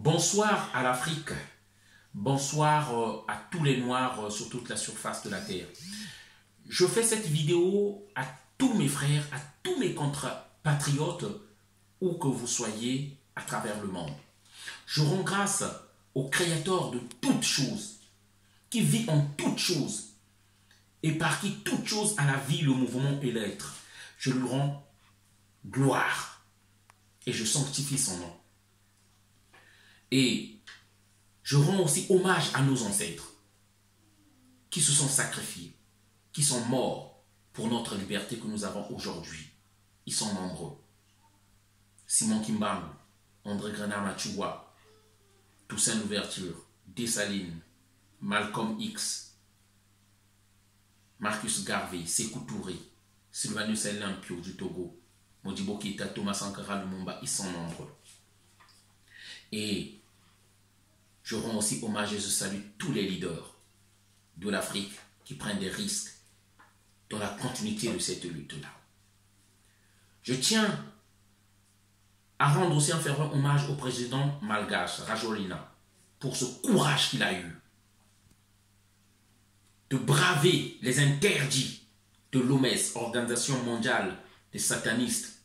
Bonsoir à l'Afrique, bonsoir à tous les Noirs sur toute la surface de la Terre. Je fais cette vidéo à tous mes frères, à tous mes compatriotes, où que vous soyez à travers le monde. Je rends grâce au Créateur de toutes choses, qui vit en toutes choses, et par qui toute chose a la vie, le mouvement et l'être. Je lui rends gloire, et je sanctifie son nom. Et je rends aussi hommage à nos ancêtres qui se sont sacrifiés, qui sont morts pour notre liberté que nous avons aujourd'hui. Ils sont nombreux. Simon Kimbangu, André Grenard Machua, Toussaint Louverture, Dessalines, Malcolm X, Marcus Garvey, Sékou Touré, Sylvanus Elampio du Togo, Modibo Keïta, Thomas Sankara Lumumba, ils sont nombreux. Et je rends aussi hommage et je salue tous les leaders de l'Afrique qui prennent des risques dans la continuité de cette lutte-là. Je tiens à rendre aussi un fervent hommage au président malgache, Rajoelina, pour ce courage qu'il a eu de braver les interdits de l'OMS, Organisation mondiale des satanistes,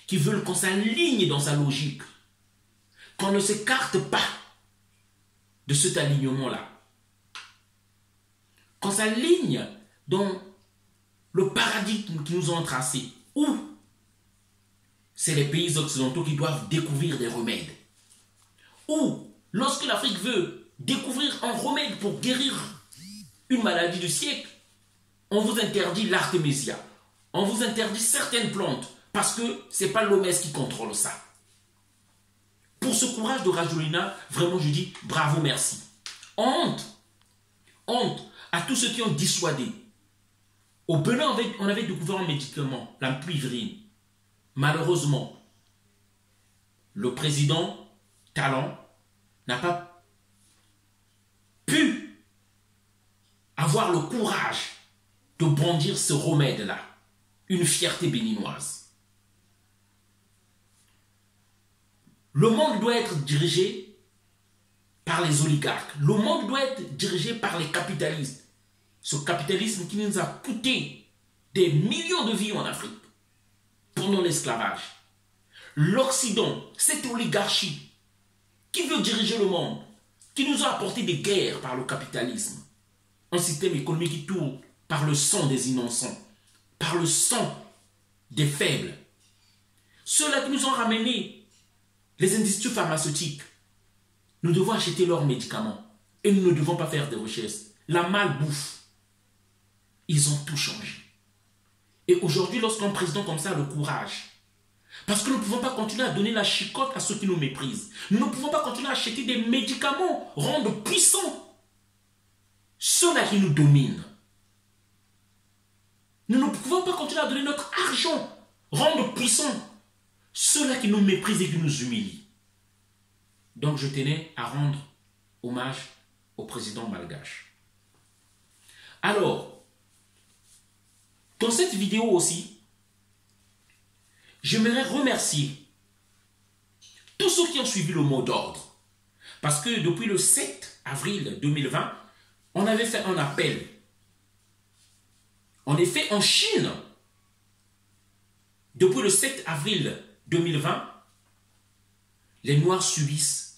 qui veulent qu'on s'aligne dans sa logique, qu'on ne s'écarte pas de cet alignement-là, qu'on s'aligne dans le paradigme qu'ils nous ont tracé, où c'est les pays occidentaux qui doivent découvrir des remèdes, où lorsque l'Afrique veut découvrir un remède pour guérir une maladie du siècle, on vous interdit l'artémisia, on vous interdit certaines plantes, parce que ce n'est pas l'OMS qui contrôle ça. Pour ce courage de Rajoelina, vraiment je dis bravo, merci. Honte, honte à tous ceux qui ont dissuadé. Au Bénin, on avait découvert un médicament, la puivrine. Malheureusement, le président Talon n'a pas pu avoir le courage de brandir ce remède-là. Une fierté béninoise. Le monde doit être dirigé par les oligarques. Le monde doit être dirigé par les capitalistes. Ce capitalisme qui nous a coûté des millions de vies en Afrique pendant l'esclavage. L'Occident, cette oligarchie qui veut diriger le monde, qui nous a apporté des guerres par le capitalisme. Un système économique qui tourne par le sang des innocents, par le sang des faibles. Ceux-là qui nous ont ramené les industries pharmaceutiques, nous devons acheter leurs médicaments et nous ne devons pas faire de recherches. La malbouffe, ils ont tout changé. Et aujourd'hui, lorsqu'un président comme ça a le courage, parce que nous ne pouvons pas continuer à donner la chicotte à ceux qui nous méprisent. Nous ne pouvons pas continuer à acheter des médicaments, rendre puissants ceux-là qui nous dominent. Nous ne pouvons pas continuer à donner notre argent, rendre puissants ceux-là qui nous méprisent et qui nous humilient. Donc je tenais à rendre hommage au président malgache. Alors, dans cette vidéo aussi, j'aimerais remercier tous ceux qui ont suivi le mot d'ordre. Parce que depuis le 7 avril 2020, on avait fait un appel. En effet, en Chine, depuis le 7 avril 2020, les Noirs subissent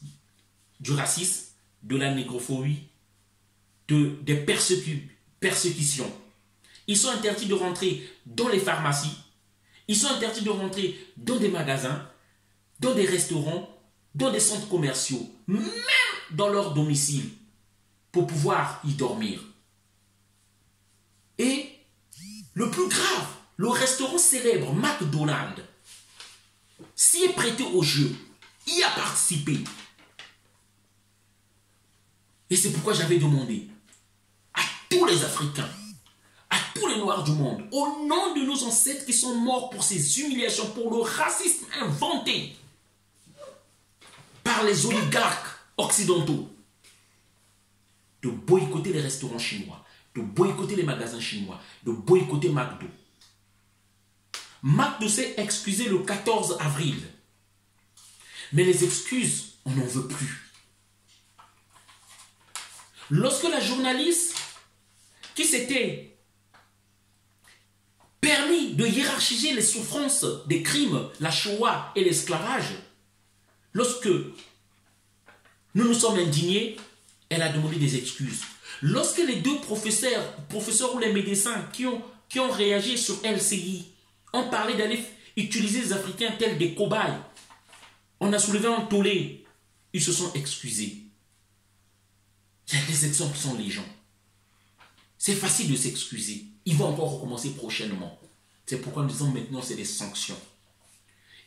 du racisme, de la négrophobie, des persécutions. Ils sont interdits de rentrer dans les pharmacies, ils sont interdits de rentrer dans des magasins, dans des restaurants, dans des centres commerciaux, même dans leur domicile, pour pouvoir y dormir. Et le plus grave, le restaurant célèbre McDonald's s'y est prêté au jeu, y a participé. Et c'est pourquoi j'avais demandé à tous les Africains, à tous les Noirs du monde, au nom de nos ancêtres qui sont morts pour ces humiliations, pour le racisme inventé par les oligarques occidentaux, de boycotter les restaurants chinois, de boycotter les magasins chinois, de boycotter McDo. McDo s'est excusé le 14 avril. Mais les excuses On n'en veut plus. Lorsque la journaliste qui s'était permis de hiérarchiser les souffrances des crimes, la Shoah et l'esclavage, lorsque nous nous sommes indignés, elle a demandé des excuses. Lorsque les deux professeurs ou les médecins qui ont réagi sur LCI ont parlé d'aller utiliser les Africains tels des cobayes, on a soulevé un tollé, ils se sont excusés. Les exemples sont légion. C'est facile de s'excuser. Ils vont encore recommencer prochainement. C'est pourquoi nous disons maintenant c'est des sanctions.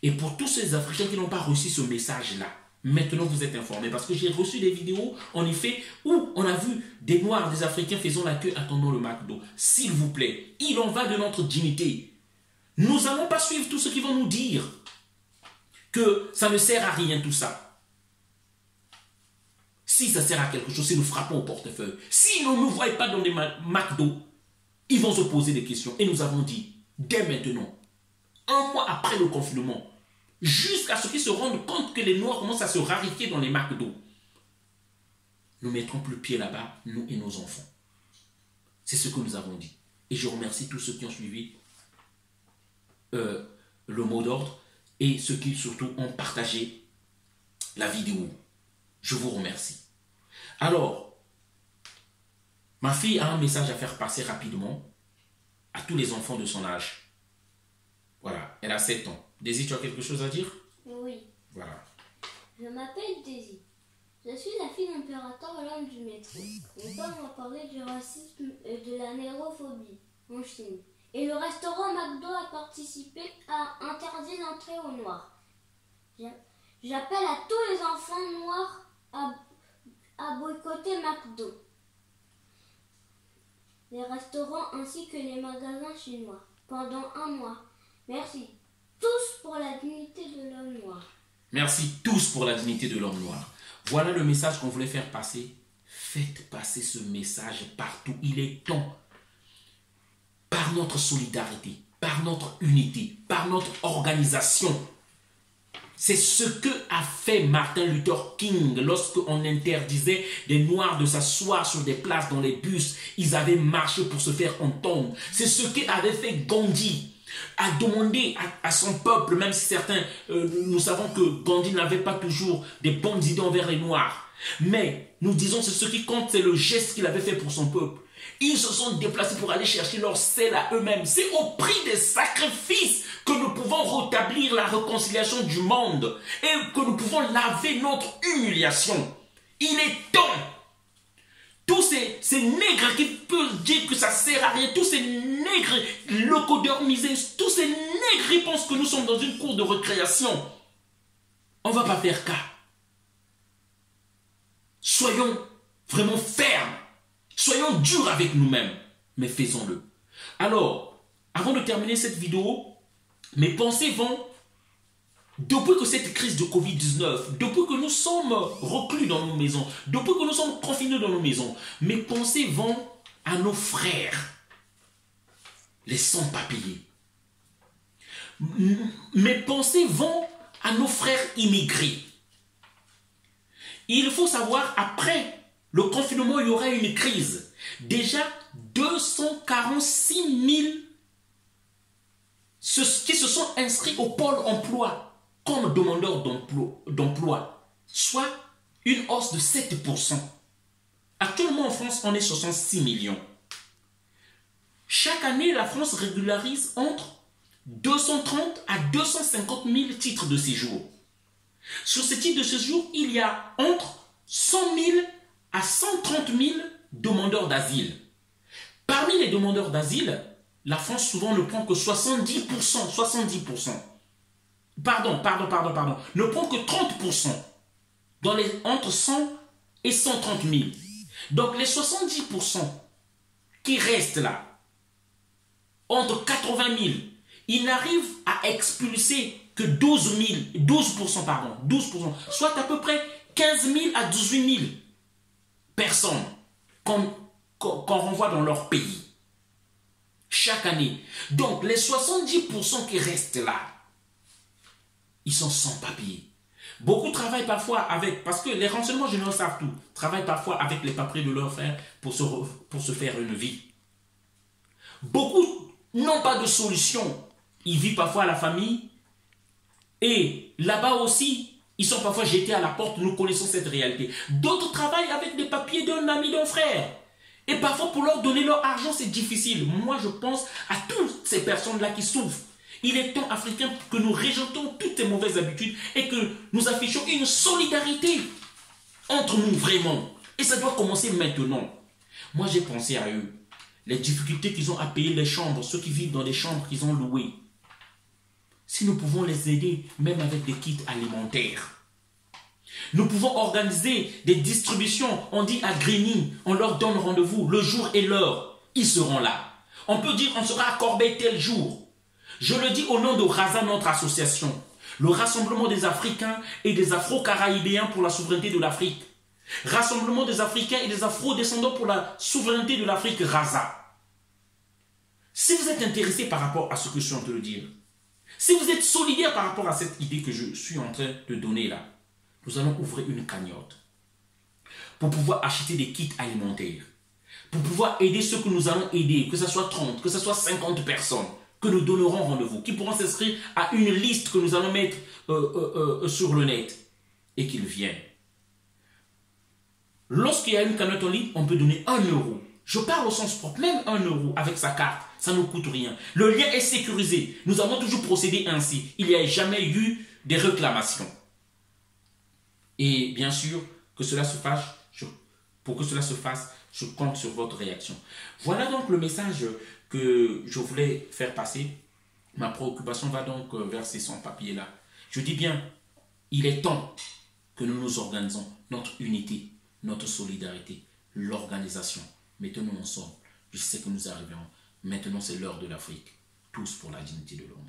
Et pour tous ces Africains qui n'ont pas reçu ce message-là, maintenant vous êtes informés. Parce que j'ai reçu des vidéos, en effet, où on a vu des Noirs, des Africains faisant la queue attendant le McDo. S'il vous plaît, il en va de notre dignité. Nous n'allons pas suivre tout ce qu'ils vont nous dire. Que ça ne sert à rien tout ça. Si ça sert à quelque chose, c'est nous frappons au portefeuille. S'ils ne nous voient pas dans des McDo, ils vont se poser des questions. Et nous avons dit, dès maintenant, un mois après le confinement, jusqu'à ce qu'ils se rendent compte que les Noirs commencent à se raréfier dans les McDo, nous ne mettrons plus pied là-bas, nous et nos enfants. C'est ce que nous avons dit. Et je remercie tous ceux qui ont suivi le mot d'ordre et ceux qui surtout ont partagé la vidéo. Je vous remercie. Alors, ma fille a un message à faire passer rapidement à tous les enfants de son âge. Voilà, elle a 7 ans. Daisy, tu as quelque chose à dire? Oui. Voilà. Je m'appelle Daisy. Je suis la fille d'impérateur l'homme du métro. Mon père m'a parlé du racisme et de la négrophobie en Chine. Et le restaurant McDo a participé à interdire l'entrée aux Noirs. J'appelle à tous les enfants noirs à boycotter McDo, les restaurants ainsi que les magasins chinois pendant un mois. Merci tous pour la dignité de l'homme noir. Merci tous pour la dignité de l'homme noir. Voilà le message qu'on voulait faire passer. Faites passer ce message partout. Il est temps, par notre solidarité, par notre unité, par notre organisation. C'est ce que a fait Martin Luther King lorsqu'on interdisait des Noirs de s'asseoir sur des places dans les bus. Ils avaient marché pour se faire entendre. C'est ce qu'avait fait Gandhi, a demandé à son peuple, même si certains, nous savons que Gandhi n'avait pas toujours des bonnes idées envers les Noirs. Mais nous disons c'est ce qui compte, c'est le geste qu'il avait fait pour son peuple. Ils se sont déplacés pour aller chercher leur sel à eux-mêmes. C'est au prix des sacrifices que nous pouvons rétablir la réconciliation du monde et que nous pouvons laver notre humiliation. Il est temps. Tous ces nègres qui peuvent dire que ça ne sert à rien, tous ces nègres locodormisés, tous ces nègres qui pensent que nous sommes dans une cour de récréation, on ne va pas faire cas. Soyons vraiment fermes. Soyons durs avec nous-mêmes, mais faisons-le. Alors, avant de terminer cette vidéo, mes pensées vont, depuis que cette crise de Covid-19, depuis que nous sommes reclus dans nos maisons, depuis que nous sommes confinés dans nos maisons, mes pensées vont à nos frères, les sans-papiers. Mes pensées vont à nos frères immigrés. Il faut savoir, après le confinement, il y aura une crise. Déjà, 246 000 qui se sont inscrits au pôle emploi comme demandeurs d'emploi, soit une hausse de 7%. Actuellement, en France, on est 66 millions. Chaque année, la France régularise entre 230 à 250 000 titres de séjour. Sur ces titres de séjour, il y a entre 100 000 à 130 000 demandeurs d'asile. Parmi les demandeurs d'asile, la France souvent ne prend que 70%. Pardon. Ne prend que 30%. Entre 100 et 130 000. Donc les 70% qui restent là, entre 80 000, ils n'arrivent à expulser que 12%, soit à peu près 15 000 à 18 000 personnes qu'on renvoie dans leur pays chaque année. Donc les 70% qui restent là, ils sont sans papier. Beaucoup travaillent parfois avec, parce que les renseignements généraux savent tout, travaillent parfois avec les papiers de leurs frères pour se faire une vie. Beaucoup n'ont pas de solution. Ils vivent parfois à la famille. Et là-bas aussi, ils sont parfois jetés à la porte. Nous connaissons cette réalité. D'autres travaillent avec des papiers d'un ami, d'un frère. Et parfois, pour leur donner leur argent, c'est difficile. Moi, je pense à toutes ces personnes-là qui souffrent. Il est temps, Africains, que nous rejetons toutes ces mauvaises habitudes et que nous affichons une solidarité entre nous, vraiment. Et ça doit commencer maintenant. Moi, j'ai pensé à eux. Les difficultés qu'ils ont à payer les chambres, ceux qui vivent dans des chambres qu'ils ont louées. Si nous pouvons les aider, même avec des kits alimentaires. Nous pouvons organiser des distributions. On dit à Grigny, on leur donne rendez-vous, le jour et l'heure. Ils seront là. On peut dire on sera à Corbeil tel jour. Je le dis au nom de RASA, notre association. Le Rassemblement des Africains et des Afro-Caraïbéens pour la souveraineté de l'Afrique. Rassemblement des Africains et des Afro-descendants pour la souveraineté de l'Afrique, RASA. Si vous êtes intéressé par rapport à ce que je suis en train de dire, si vous êtes solidaire par rapport à cette idée que je suis en train de donner là, nous allons ouvrir une cagnotte pour pouvoir acheter des kits alimentaires, pour pouvoir aider ceux que nous allons aider, que ce soit 30, que ce soit 50 personnes, que nous donnerons rendez-vous, qui pourront s'inscrire à une liste que nous allons mettre sur le net et qu'ils viennent. Lorsqu'il y a une cagnotte en ligne, on peut donner 1 euro. Je parle au sens propre, même 1 euro avec sa carte, ça ne coûte rien. Le lien est sécurisé. Nous avons toujours procédé ainsi. Il n'y a jamais eu des réclamations. Et bien sûr, que cela se fasse, pour que cela se fasse, je compte sur votre réaction. Voilà donc le message que je voulais faire passer. Ma préoccupation va donc vers ces sans-papiers-là. Je dis bien, il est temps que nous nous organisons, notre unité, notre solidarité, l'organisation. Mettons-nous ensemble. Je sais que nous arriverons. Maintenant, c'est l'heure de l'Afrique. Tous pour la dignité de l'homme.